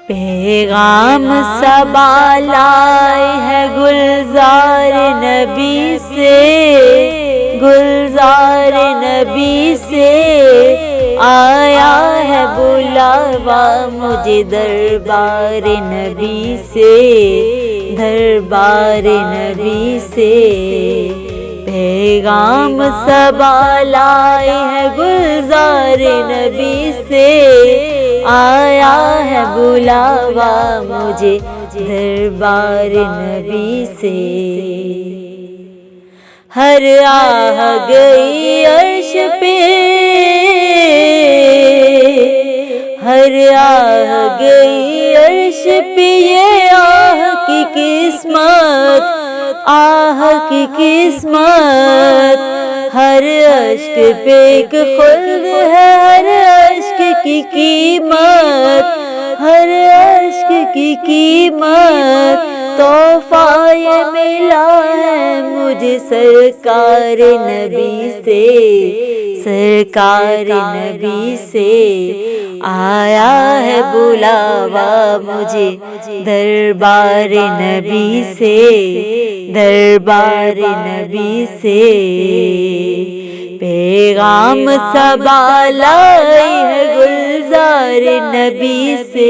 پیغام صبا لائی ہے گلزار نبی سے، گلزار نبی سے آیا ہے بلاوا مجھے دربار نبی سے، دربار نبی سے۔ پیغام صبا لائی ہے گلزار نبی سے، آیا ہے بلاوا مجھے دربار نبی سے۔ ہر آہ گئی عرش پہ، ہر آہ گئی عرش پہ یہ آہ کی قسمت، آہ کی قسمت۔ ہر اشک پہ ایک خلد ہے، ہر اشک کی قیمت، ہر اشک کی قیمت۔ تحفہ یہ ملا ہے مجھے سرکار نبی سے، سرکار نبی سے آیا ہے بلاوا مجھے دربار نبی سے، دربار نبی سے۔ پیغام صبا لائی ہے گلزار نبی سے۔